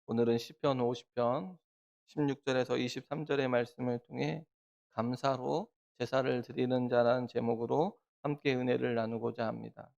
오늘은 시편 50편 16절에서 23절의 말씀을 통해 감사로 제사를 드리는 자라는 제목으로 함께 은혜를 나누고자 합니다.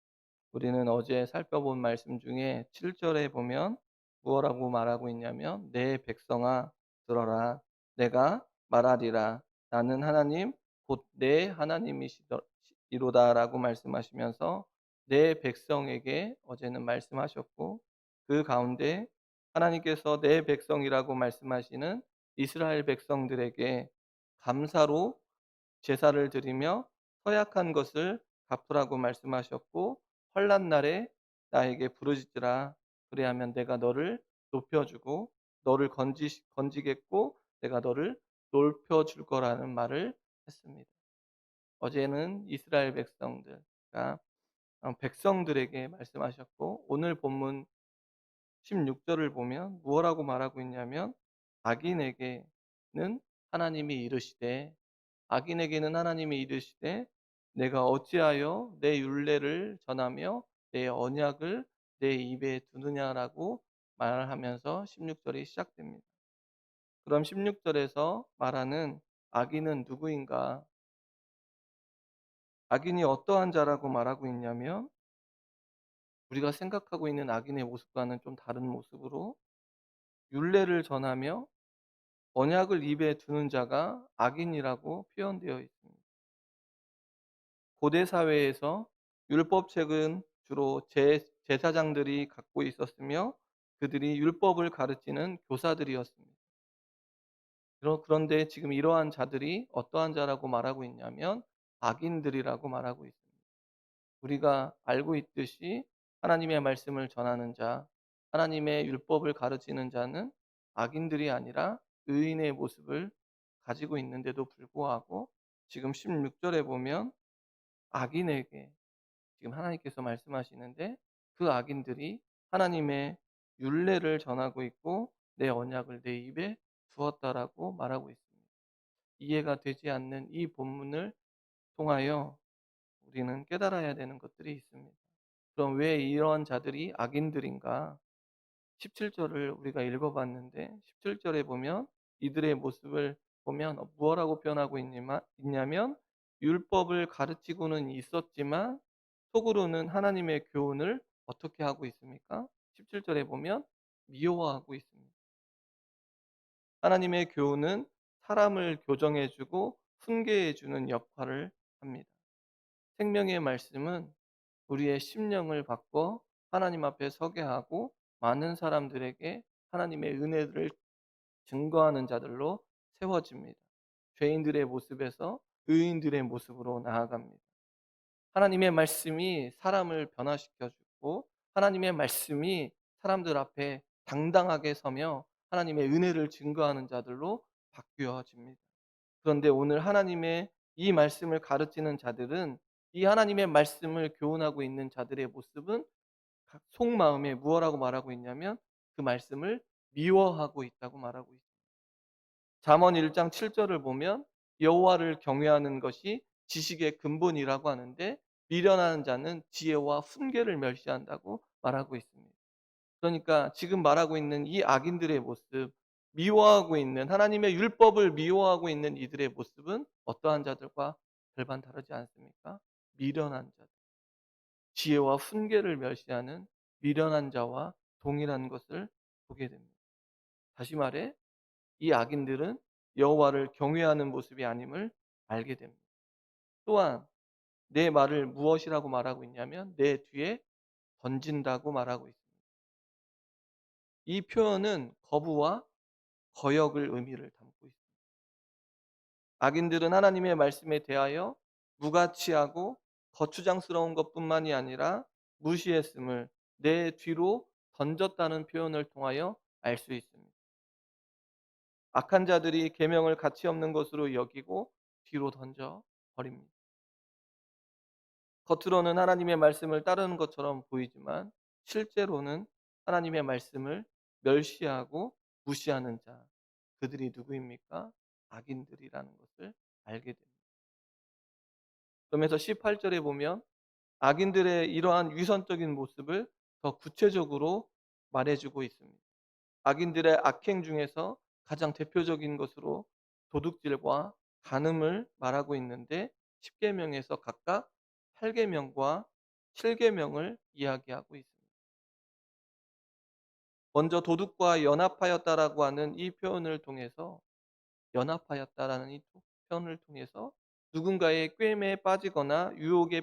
우리는 어제 살펴본 말씀 중에 7절에 보면 무엇라고 말하고 있냐면 내 백성아 들어라 내가 말하리라 나는 하나님 곧 내 하나님이시로다라고 말씀하시면서 내 백성에게 어제는 말씀하셨고 그 가운데 하나님께서 내 백성이라고 말씀하시는 이스라엘 백성들에게 감사로 제사를 드리며 허약한 것을 갚으라고 말씀하셨고 환난 날에 나에게 부르짖으라 그리하면 내가 너를 높여주고 너를 건지겠고 내가 너를 높여줄 거라는 말을 했습니다. 어제는 이스라엘 백성들, 백성들에게 말씀하셨고 오늘 본문 16절을 보면 무엇라고 말하고 있냐면 악인에게는 하나님이 이르시되 악인에게는 하나님이 이르시되 내가 어찌하여 내 율례를 전하며 내 언약을 내 입에 두느냐라고 말하면서 16절이 시작됩니다. 그럼 16절에서 말하는 악인은 누구인가? 악인이 어떠한 자라고 말하고 있냐면 우리가 생각하고 있는 악인의 모습과는 좀 다른 모습으로 율례를 전하며 언약을 입에 두는 자가 악인이라고 표현되어 있습니다. 고대 사회에서 율법책은 주로 제사장들이 갖고 있었으며 그들이 율법을 가르치는 교사들이었습니다. 그런데 지금 이러한 자들이 어떠한 자라고 말하고 있냐면 악인들이라고 말하고 있습니다. 우리가 알고 있듯이 하나님의 말씀을 전하는 자, 하나님의 율법을 가르치는 자는 악인들이 아니라 의인의 모습을 가지고 있는데도 불구하고 지금 16절에 보면 악인에게 지금 하나님께서 말씀하시는데 그 악인들이 하나님의 율례를 전하고 있고 내 언약을 내 입에 두었다라고 말하고 있습니다. 이해가 되지 않는 이 본문을 통하여 우리는 깨달아야 되는 것들이 있습니다. 그럼 왜 이러한 자들이 악인들인가? 17절을 우리가 읽어봤는데 17절에 보면 이들의 모습을 보면 무엇라고 표현하고 있냐면 율법을 가르치고는 있었지만 속으로는 하나님의 교훈을 어떻게 하고 있습니까? 17절에 보면 미워하고 있습니다. 하나님의 교훈은 사람을 교정해주고 훈계해주는 역할을 합니다. 생명의 말씀은 우리의 심령을 바꿔 하나님 앞에 서게 하고 많은 사람들에게 하나님의 은혜를 증거하는 자들로 세워집니다. 죄인들의 모습에서 의인들의 모습으로 나아갑니다. 하나님의 말씀이 사람을 변화시켜 주고 하나님의 말씀이 사람들 앞에 당당하게 서며 하나님의 은혜를 증거하는 자들로 바뀌어집니다. 그런데 오늘 하나님의 이 말씀을 가르치는 자들은 이 하나님의 말씀을 교훈하고 있는 자들의 모습은 속마음에 무엇라고 말하고 있냐면 그 말씀을 미워하고 있다고 말하고 있습니다. 잠언 1장 7절을 보면 여호와를 경외하는 것이 지식의 근본이라고 하는데 미련한 자는 지혜와 훈계를 멸시한다고 말하고 있습니다. 그러니까 지금 말하고 있는 이 악인들의 모습, 미워하고 있는 하나님의 율법을 미워하고 있는 이들의 모습은 어떠한 자들과 별반 다르지 않습니까? 미련한 자들. 지혜와 훈계를 멸시하는 미련한 자와 동일한 것을 보게 됩니다. 다시 말해 이 악인들은 여호와를 경외하는 모습이 아님을 알게 됩니다. 또한 내 말을 무엇이라고 말하고 있냐면 내 뒤에 던진다고 말하고 있습니다. 이 표현은 거부와 거역을 의미를 담고 있습니다. 악인들은 하나님의 말씀에 대하여 무가치하고 거추장스러운 것뿐만이 아니라 무시했음을 내 뒤로 던졌다는 표현을 통하여 알 수 있습니다. 악한 자들이 계명을 가치 없는 것으로 여기고 뒤로 던져 버립니다. 겉으로는 하나님의 말씀을 따르는 것처럼 보이지만 실제로는 하나님의 말씀을 멸시하고 무시하는 자, 그들이 누구입니까? 악인들이라는 것을 알게 됩니다. 그러면서 18절에 보면 악인들의 이러한 위선적인 모습을 더 구체적으로 말해주고 있습니다. 악인들의 악행 중에서 가장 대표적인 것으로 도둑질과 간음을 말하고 있는데 10 계명에서 각각 8 계명과 7 계명을 이야기하고 있습니다. 먼저 도둑과 연합하였다라고 하는 이 표현을 통해서 연합하였다라는 이 표현을 통해서 누군가의 꿰매에 빠지거나 유혹에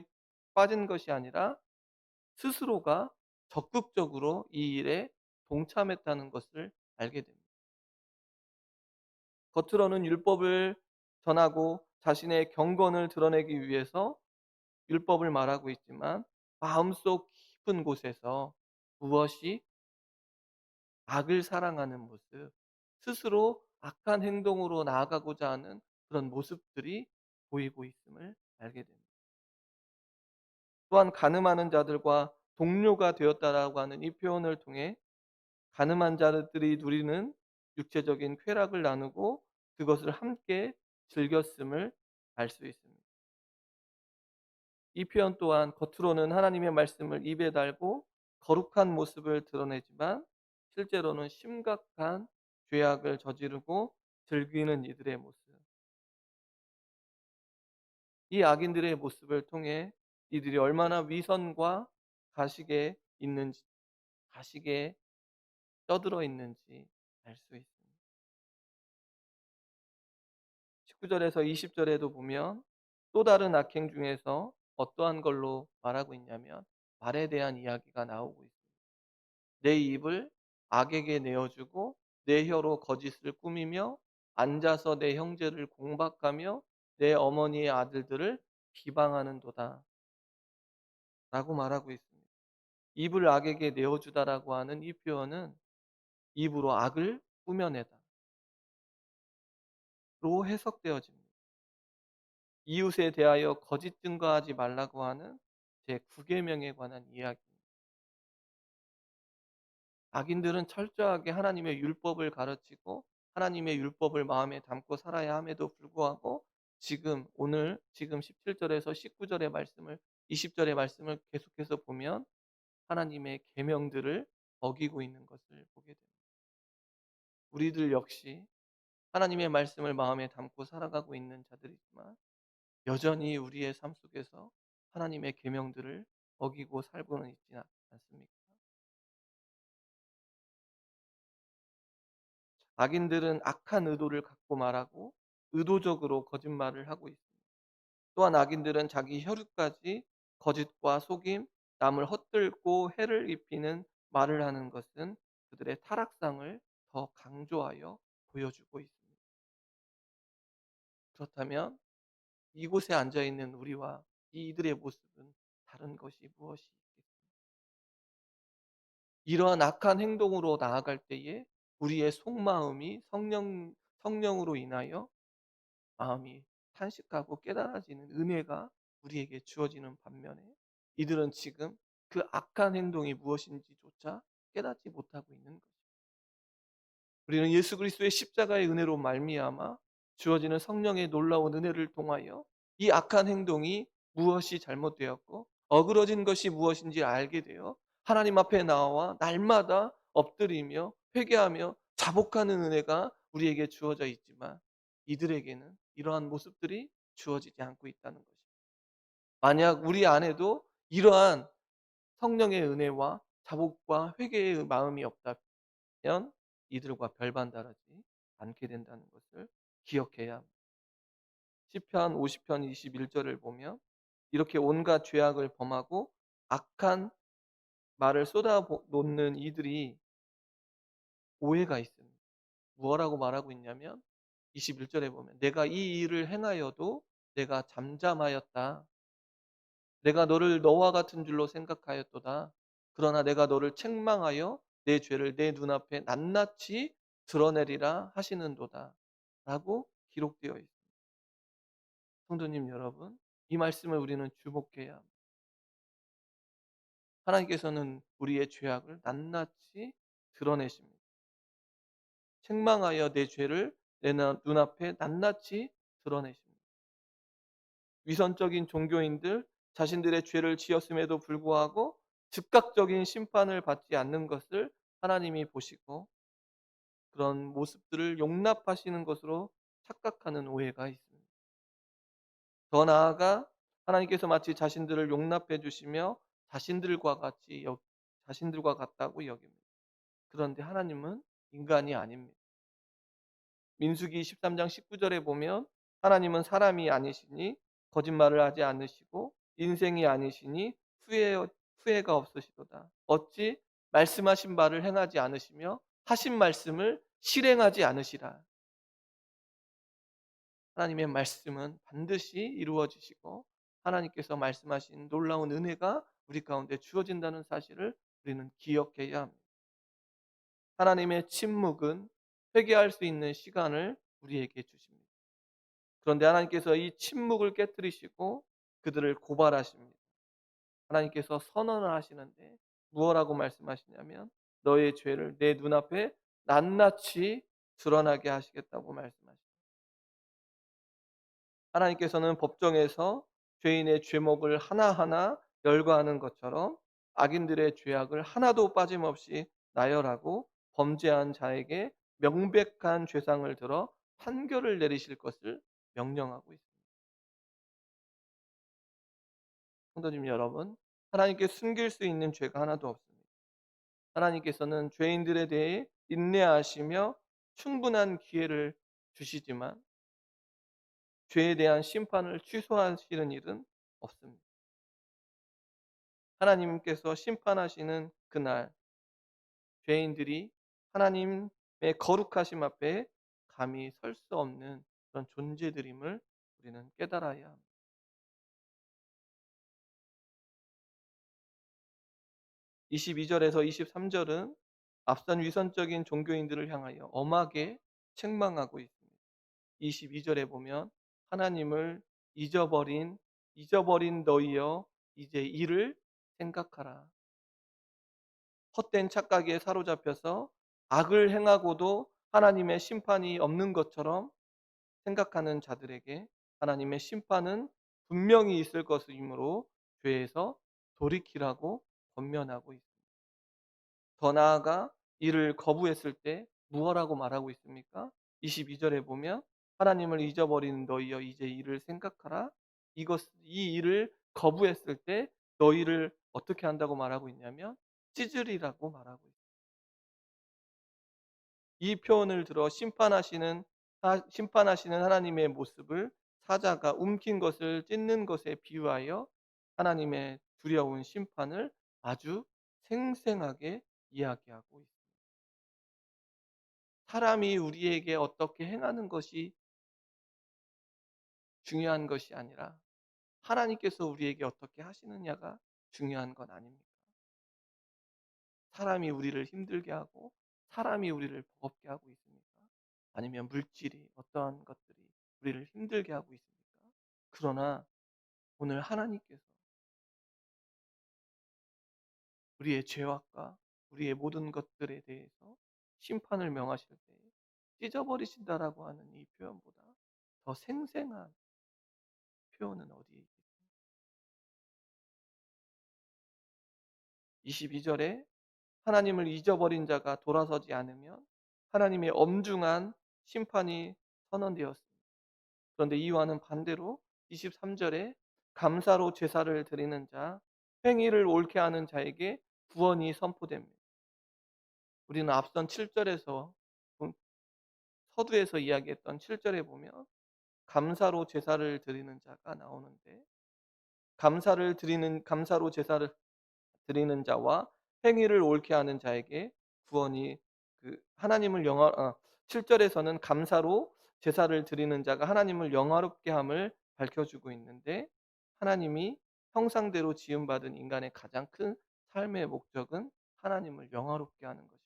빠진 것이 아니라 스스로가 적극적으로 이 일에 동참했다는 것을 알게 됩니다. 겉으로는 율법을 전하고 자신의 경건을 드러내기 위해서 율법을 말하고 있지만 마음속 깊은 곳에서 무엇이 악을 사랑하는 모습, 스스로 악한 행동으로 나아가고자 하는 그런 모습들이 보이고 있음을 알게 됩니다. 또한 가늠하는 자들과 동료가 되었다라고 하는 이 표현을 통해 가늠한 자들이 누리는 육체적인 쾌락을 나누고 그것을 함께 즐겼음을 알 수 있습니다. 이 표현 또한 겉으로는 하나님의 말씀을 입에 달고 거룩한 모습을 드러내지만 실제로는 심각한 죄악을 저지르고 즐기는 이들의 모습. 이 악인들의 모습을 통해 이들이 얼마나 위선과 가식에 있는지, 가식에 떠들어 있는지 알 수 있습니다. 19절에서 20절에도 보면 또 다른 악행 중에서 어떠한 걸로 말하고 있냐면 말에 대한 이야기가 나오고 있습니다. 내 입을 악에게 내어주고 내 혀로 거짓을 꾸미며 앉아서 내 형제를 공박하며 내 어머니의 아들들을 비방하는도다 라고 말하고 있습니다. 입을 악에게 내어주다라고 하는 이 표현은 입으로 악을 꾸며내다로 해석되어집니다. 이웃에 대하여 거짓 증거하지 말라고 하는 제9계명에 관한 이야기입니다. 악인들은 철저하게 하나님의 율법을 가르치고 하나님의 율법을 마음에 담고 살아야 함에도 불구하고 지금 17절에서 19절의 말씀을 20절의 말씀을 계속해서 보면 하나님의 계명들을 어기고 있는 것을 보게 됩니다. 우리들 역시 하나님의 말씀을 마음에 담고 살아가고 있는 자들이지만 여전히 우리의 삶 속에서 하나님의 계명들을 어기고 살고는 있지 않습니까? 악인들은 악한 의도를 갖고 말하고 의도적으로 거짓말을 하고 있습니다. 또한 악인들은 자기 혈육까지 거짓과 속임, 남을 헛들고 해를 입히는 말을 하는 것은 그들의 타락상을 더 강조하여 보여주고 있습니다. 그렇다면 이곳에 앉아 있는 우리와 이들의 모습은 다른 것이 무엇이 있겠습니까? 이러한 악한 행동으로 나아갈 때에 우리의 속마음이 성령으로 인하여 마음이 탄식하고 깨달아지는 은혜가 우리에게 주어지는 반면에 이들은 지금 그 악한 행동이 무엇인지조차 깨닫지 못하고 있는 것입니다. 우리는 예수 그리스도의 십자가의 은혜로 말미암아 주어지는 성령의 놀라운 은혜를 통하여 이 악한 행동이 무엇이 잘못되었고 어그러진 것이 무엇인지 알게 되어 하나님 앞에 나와 날마다 엎드리며 회개하며 자복하는 은혜가 우리에게 주어져 있지만 이들에게는 이러한 모습들이 주어지지 않고 있다는 것입니다. 만약 우리 안에도 이러한 성령의 은혜와 자복과 회개의 마음이 없다면 이들과 별반 다르지 않게 된다는 것을 기억해야 합니다. 시편 50편 21절을 보면 이렇게 온갖 죄악을 범하고 악한 말을 쏟아놓는 이들이 오해가 있습니다. 무엇라고 말하고 있냐면 21절에 보면 내가 이 일을 행하여도 내가 잠잠하였다. 내가 너를 너와 같은 줄로 생각하였도다. 그러나 내가 너를 책망하여 내 죄를 내 눈앞에 낱낱이 드러내리라 하시는도다. 라고 기록되어 있습니다. 성도님 여러분, 이 말씀을 우리는 주목해야 합니다. 하나님께서는 우리의 죄악을 낱낱이 드러내십니다. 책망하여 내 죄를 내 눈앞에 낱낱이 드러내십니다. 위선적인 종교인들, 자신들의 죄를 지었음에도 불구하고 즉각적인 심판을 받지 않는 것을 하나님이 보시고 그런 모습들을 용납하시는 것으로 착각하는 오해가 있습니다. 더 나아가 하나님께서 마치 자신들을 용납해 주시며 자신들과 같이 여 자신들과 같다고 여깁니다. 그런데 하나님은 인간이 아닙니다. 민수기 13장 19 절에 보면 하나님은 사람이 아니시니 거짓말을 하지 않으시고 인생이 아니시니 후회가 없으시도다. 어찌 말씀하신 바를 행하지 않으시며 하신 말씀을 실행하지 않으시라. 하나님의 말씀은 반드시 이루어지시고 하나님께서 말씀하신 놀라운 은혜가 우리 가운데 주어진다는 사실을 우리는 기억해야 합니다. 하나님의 침묵은 회개할 수 있는 시간을 우리에게 주십니다. 그런데 하나님께서 이 침묵을 깨뜨리시고 그들을 고발하십니다. 하나님께서 선언을 하시는데 무엇라고 말씀하시냐면 너의 죄를 내 눈앞에 낱낱이 드러나게 하시겠다고 말씀하십니다. 하나님께서는 법정에서 죄인의 죄목을 하나하나 열거하는 것처럼 악인들의 죄악을 하나도 빠짐없이 나열하고 범죄한 자에게 명백한 죄상을 들어 판결을 내리실 것을 명령하고 있습니다. 성도님 여러분, 하나님께 숨길 수 있는 죄가 하나도 없습니다. 하나님께서는 죄인들에 대해 인내하시며 충분한 기회를 주시지만 죄에 대한 심판을 취소하시는 일은 없습니다. 하나님께서 심판하시는 그날 죄인들이 하나님의 거룩하심 앞에 감히 설 수 없는 그런 존재들임을 우리는 깨달아야 합니다. 22 절에서 23 절은 앞선 위선적인 종교인들을 향하여 엄하게 책망하고 있습니다. 22 절에 보면 하나님을 잊어버린 너희여 이제 이를 생각하라. 헛된 착각에 사로잡혀서 악을 행하고도 하나님의 심판이 없는 것처럼 생각하는 자들에게 하나님의 심판은 분명히 있을 것이므로 죄에서 돌이키라고 권면하고 있습니다. 더 나아가 이를 거부했을 때 무엇라고 말하고 있습니까? 22 절에 보면 하나님을 잊어버린 너희여 이제 이를 생각하라. 이 일을 거부했을 때 너희를 어떻게 한다고 말하고 있냐면 찢으리라고 말하고 있습니다. 이 표현을 들어 심판하시는 하나님의 모습을 사자가 움킨 것을 찢는 것에 비유하여 하나님의 두려운 심판을 아주 생생하게 이야기하고 있습니다. 사람이 우리에게 어떻게 행하는 것이 중요한 것이 아니라 하나님께서 우리에게 어떻게 하시느냐가 중요한 건 아닙니다. 사람이 우리를 힘들게 하고 사람이 우리를 버겁게 하고 있습니까? 아니면 물질이 어떠한 것들이 우리를 힘들게 하고 있습니까? 그러나 오늘 하나님께서 우리의 죄악과 우리의 모든 것들에 대해서 심판을 명하실 때 찢어버리신다라고 하는 이 표현보다 더 생생한 표현은 어디에 있겠습니까? 22 절에 하나님을 잊어버린 자가 돌아서지 않으면 하나님의 엄중한 심판이 선언되었습니다. 그런데 이와는 반대로 23 절에 감사로 제사를 드리는 자, 행위를 옳게 하는 자에게 구원이 선포됩니다. 우리는 앞선 7 절에서 서두에서 이야기했던 7 절에 보면 감사로 제사를 드리는 자가 나오는데 감사로 제사를 드리는 자와 행위를 옳게 하는 자에게 구원이 하나님을 7 절에서는 감사로 제사를 드리는 자가 하나님을 영화롭게 함을 밝혀 주고 있는데 하나님이 형상대로 지음 받은 인간의 가장 큰 삶의 목적은 하나님을 영화롭게 하는 것입니다.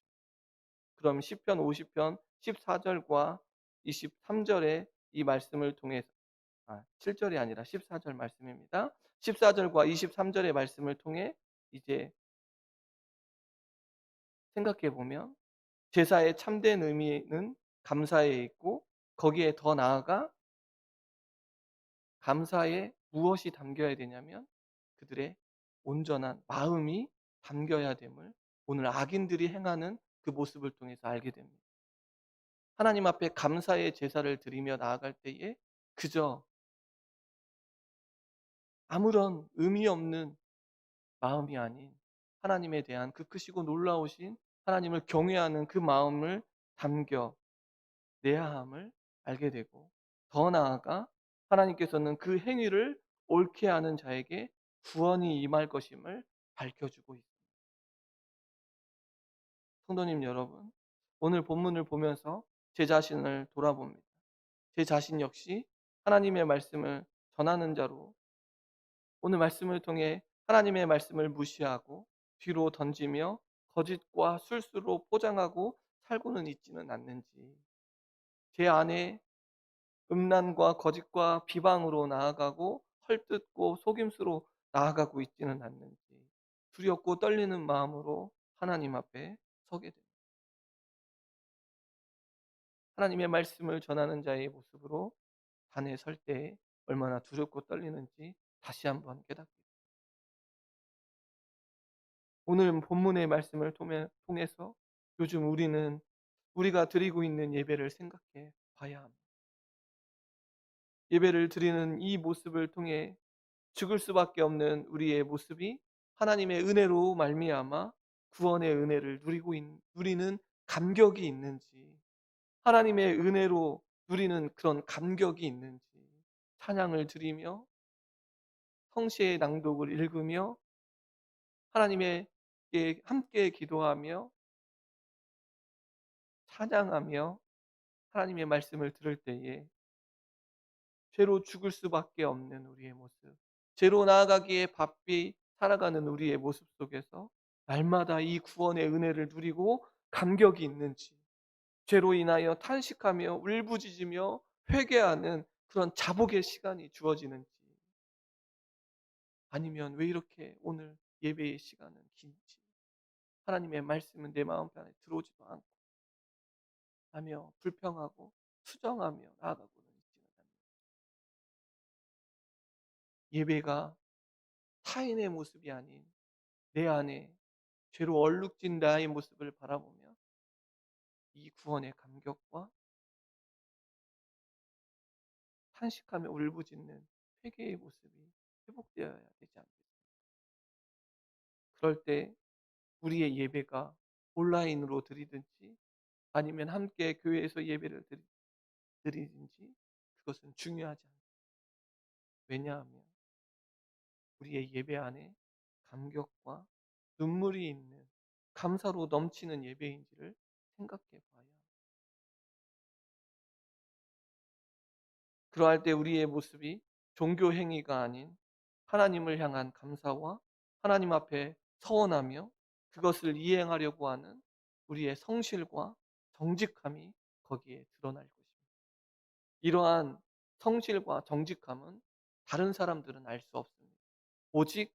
그럼 시편 50편 14 절과 23 절의 이 말씀을 통해서 7 절이 아니라 14절 말씀입니다. 14 절과 23 절의 말씀을 통해 이제 생각해 보면 제사의 참된 의미는 감사에 있고 거기에 더 나아가 감사에 무엇이 담겨야 되냐면 그들의 온전한 마음이 담겨야 됨을 오늘 악인들이 행하는 그 모습을 통해서 알게 됩니다. 하나님 앞에 감사의 제사를 드리며 나아갈 때에 그저 아무런 의미 없는 마음이 아닌 하나님에 대한 그 크시고 놀라우신 하나님을 경외하는 그 마음을 담겨 내야 함을 알게 되고, 더 나아가 하나님께서는 그 행위를 옳게 하는 자에게 구원이 임할 것임을 밝혀주고 있습니다. 성도님 여러분, 오늘 본문을 보면서 제 자신을 돌아봅니다. 제 자신 역시 하나님의 말씀을 전하는 자로 오늘 말씀을 통해 하나님의 말씀을 무시하고 뒤로 던지며 거짓과 술수로 포장하고 살고는 있지는 않는지, 제 안에 음란과 거짓과 비방으로 나아가고 헐뜯고 속임수로 나아가고 있지는 않는지 두렵고 떨리는 마음으로 하나님 앞에 서게 됩니다. 하나님의 말씀을 전하는 자의 모습으로 단에 설 때 얼마나 두렵고 떨리는지 다시 한번 깨닫게 됩니다. 오늘 본문의 말씀을 통해서 요즘 우리가 드리고 있는 예배를 생각해 봐야 합니다. 예배를 드리는 이 모습을 통해 죽을 수밖에 없는 우리의 모습이 하나님의 은혜로 말미암아 구원의 은혜를 누리는 감격이 있는지, 하나님의 은혜로 누리는 그런 감격이 있는지, 찬양을 드리며 성시의 낭독을 읽으며 하나님의 함께 기도하며 찬양하며 하나님의 말씀을 들을 때에 죄로 죽을 수밖에 없는 우리의 모습, 죄로 나아가기에 바삐 살아가는 우리의 모습 속에서 날마다 이 구원의 은혜를 누리고 감격이 있는지, 죄로 인하여 탄식하며 울부짖으며 회개하는 그런 자복의 시간이 주어지는지, 아니면 왜 이렇게 오늘 예배의 시간은 긴지, 하나님의 말씀은 내 마음 편에 들어오지도 않고 하며 불평하고 수정하며 나아가고는 있지는 않는, 예배가 타인의 모습이 아닌 내 안에 죄로 얼룩진 나의 모습을 바라보며 이 구원의 감격과 탄식하며 울부짖는 회개의 모습이 회복되어야 되지 않겠습니까? 그럴 때 우리의 예배가 온라인으로 드리든지 아니면 함께 교회에서 예배를 드리든지 그것은 중요하지 않습니다. 왜냐하면 우리의 예배 안에 감격과 눈물이 있는 감사로 넘치는 예배인지를 생각해 봐야 합니다. 그러할 때 우리의 모습이 종교 행위가 아닌 하나님을 향한 감사와 하나님 앞에 서원하며 그것을 이행하려고 하는 우리의 성실과 정직함이 거기에 드러날 것입니다. 이러한 성실과 정직함은 다른 사람들은 알 수 없습니다. 오직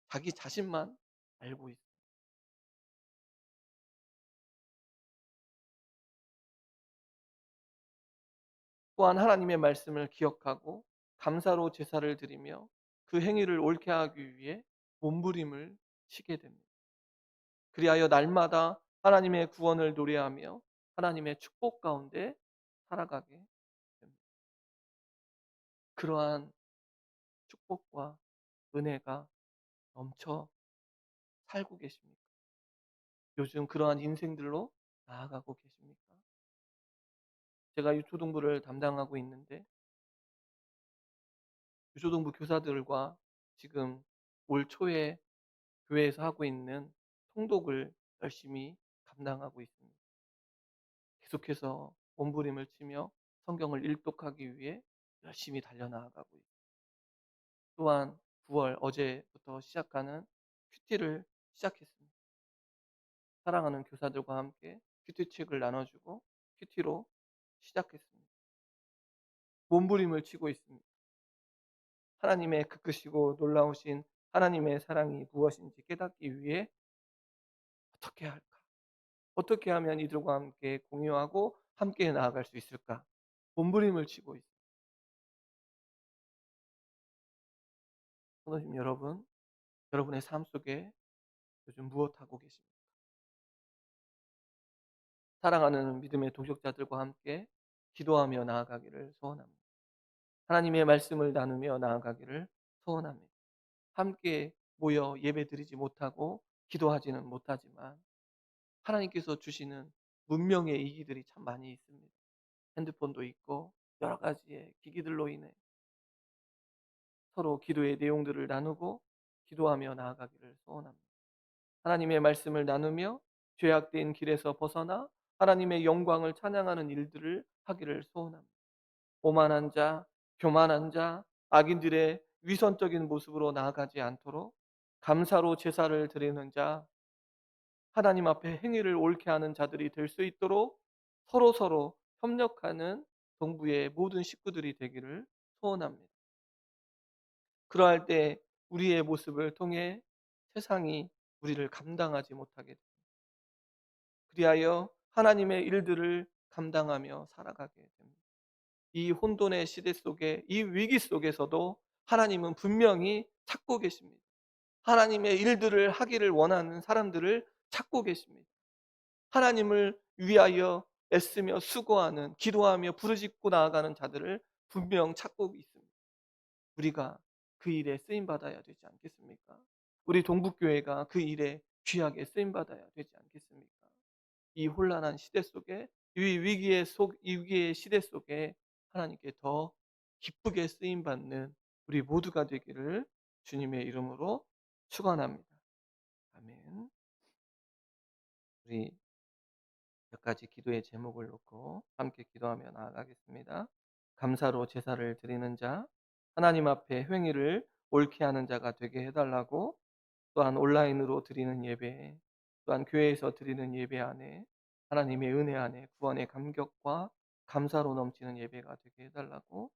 자기 자신만 알고 있습니다. 또한 하나님의 말씀을 기억하고 감사로 제사를 드리며 그 행위를 옳게 하기 위해 몸부림을 치게 됩니다. 그리하여 날마다 하나님의 구원을 노래하며 하나님의 축복 가운데 살아가게 됩니다. 그러한 축복과 은혜가 넘쳐 살고 계십니까? 요즘 그러한 인생들로 나아가고 계십니까? 제가 유초동부를 담당하고 있는데 유초동부 교사들과 지금 올 초에 교회에서 하고 있는 통독을 열심히 감당하고 있습니다. 계속해서 몸부림을 치며 성경을 일독하기 위해 열심히 달려나가고 있습니다. 또한 9월 어제부터 시작하는 큐티를 시작했습니다. 사랑하는 교사들과 함께 큐티책을 나눠주고 큐티로 시작했습니다. 몸부림을 치고 있습니다. 하나님의 그 크시고 놀라우신 하나님의 사랑이 무엇인지 깨닫기 위해 어떻게 할까? 어떻게 하면 이들과 함께 공유하고 함께 나아갈 수 있을까? 몸부림을 치고 있습니다. 성도님 여러분, 여러분의 삶 속에 요즘 무엇하고 계십니까? 사랑하는 믿음의 동역자들과 함께 기도하며 나아가기를 소원합니다. 하나님의 말씀을 나누며 나아가기를 소원합니다. 함께 모여 예배드리지 못하고 기도하지는 못하지만 하나님께서 주시는 문명의 이기들이 참 많이 있습니다. 핸드폰도 있고 여러 가지의 기기들로 인해 서로 기도의 내용들을 나누고 기도하며 나아가기를 소원합니다. 하나님의 말씀을 나누며 죄악된 길에서 벗어나 하나님의 영광을 찬양하는 일들을 하기를 소원합니다. 오만한 자, 교만한 자, 악인들의 위선적인 모습으로 나아가지 않도록 감사로 제사를 드리는 자, 하나님 앞에 행위를 옳게 하는 자들이 될 수 있도록 서로서로 협력하는 동부의 모든 식구들이 되기를 소원합니다. 그러할 때 우리의 모습을 통해 세상이 우리를 감당하지 못하게 됩니다. 그리하여 하나님의 일들을 감당하며 살아가게 됩니다. 이 혼돈의 시대 속에, 이 위기 속에서도 하나님은 분명히 찾고 계십니다. 하나님의 일들을 하기를 원하는 사람들을 찾고 계십니다. 하나님을 위하여 애쓰며 수고하는, 기도하며 부르짖고 나아가는 자들을 분명 찾고 있습니다. 우리가 그 일에 쓰임 받아야 되지 않겠습니까? 우리 동북교회가 그 일에 귀하게 쓰임 받아야 되지 않겠습니까? 이 혼란한 시대 속에, 이 위기의 시대 속에 하나님께 더 기쁘게 쓰임 받는 우리 모두가 되기를 주님의 이름으로 축원합니다. 아멘. 우리 몇 가지 기도의 제목을 놓고 함께 기도하며 나아가겠습니다. 감사로 제사를 드리는 자, 하나님 앞에 행위를 옳게 하는 자가 되게 해달라고, 또한 온라인으로 드리는 예배, 또한 교회에서 드리는 예배 안에 하나님의 은혜 안에 구원의 감격과 감사로 넘치는 예배가 되게 해달라고,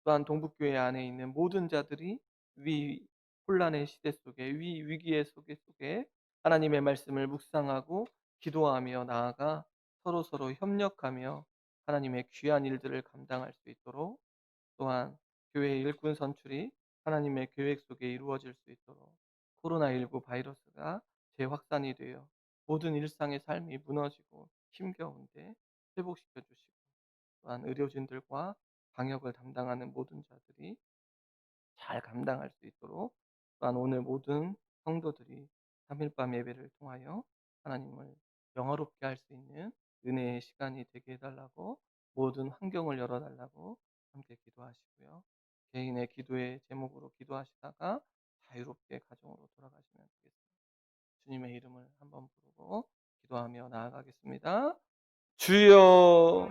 또한 동북교회 안에 있는 모든 자들이 위 혼란의 시대 속에, 위 위기의 속에 하나님의 말씀을 묵상하고 기도하며 나아가 서로서로 협력하며 하나님의 귀한 일들을 감당할 수 있도록, 또한 교회의 일꾼 선출이 하나님의 계획 속에 이루어질 수 있도록, 코로나19 바이러스가 재확산이 되어 모든 일상의 삶이 무너지고 힘겨운데 회복시켜 주시고, 또한 의료진들과 방역을 담당하는 모든 자들이 잘 감당할 수 있도록, 또한 오늘 모든 성도들이 3일밤 예배를 통하여 하나님을 영화롭게 할 수 있는 은혜의 시간이 되게 해달라고, 모든 환경을 열어달라고 함께 기도하시고요. 개인의 기도의 제목으로 기도하시다가 자유롭게 가정으로 돌아가시면 되겠습니다. 주님의 이름을 한번 부르고 기도하며 나아가겠습니다. 주여